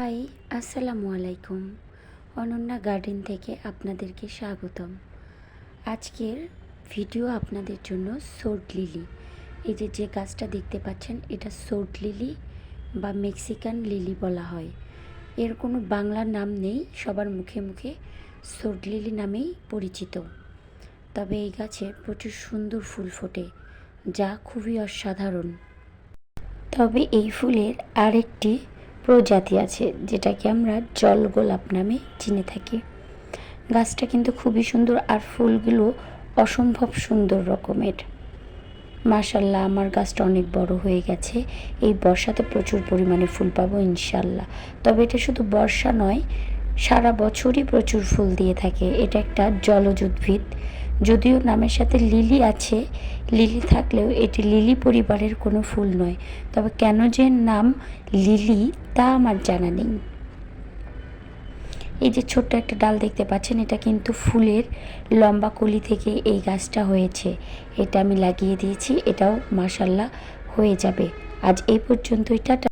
High, আসসালামু আলাইকুম। Ananya garden থেকে আপনাদেরকে স্বাগতম। আজকের ভিডিও আপনাদের জন্য সোর্ট লিলি। এই যে গাছটা দেখতে পাচ্ছেন, এটা সোর্ট লিলি বা মেক্সিকান লিলি বলা হয়। এর কোনো বাংলা নাম নেই, সবার মুখে মুখে সোর্ট লিলি নামেই পরিচিত। তবে এই গাছে প্রচুর সুন্দর ফুল ফোটে, যা খুবই অসাধারণ। তবে এই ফুলের আরেকটি প্রজাতি আছে, যেটাকে আমরা জল গোলাপ নামে চিনে থাকি। গাছটা কিন্তু খুবই সুন্দর, আর ফুলগুলো অসম্ভব সুন্দর রকমের। মাশাল্লাহ, আমার গাছটা অনেক বড় হয়ে গেছে। এই বর্ষাতে প্রচুর পরিমাণে ফুল পাবো ইনশাল্লাহ। তবে এটা শুধু বর্ষা নয়, সারা বছরই প্রচুর ফুল দিয়ে থাকে। এটা একটা জলজ উদ্ভিদ, যদিও নামের সাথে লিলি আছে, লিলি থাকলেও এটি লিলি পরিবারের কোনো ফুল নয়। তবে কেন যে নাম লিলি তা আমার জানা নেই। এই যে ছোট্ট একটা ডাল দেখতে পাচ্ছেন, এটা কিন্তু ফুলের লম্বা কলি থেকে এই গাছটা হয়েছে। এটা আমি লাগিয়ে দিয়েছি, এটাও মাশাল্লাহ হয়ে যাবে। আজ এই পর্যন্তই, টাটা।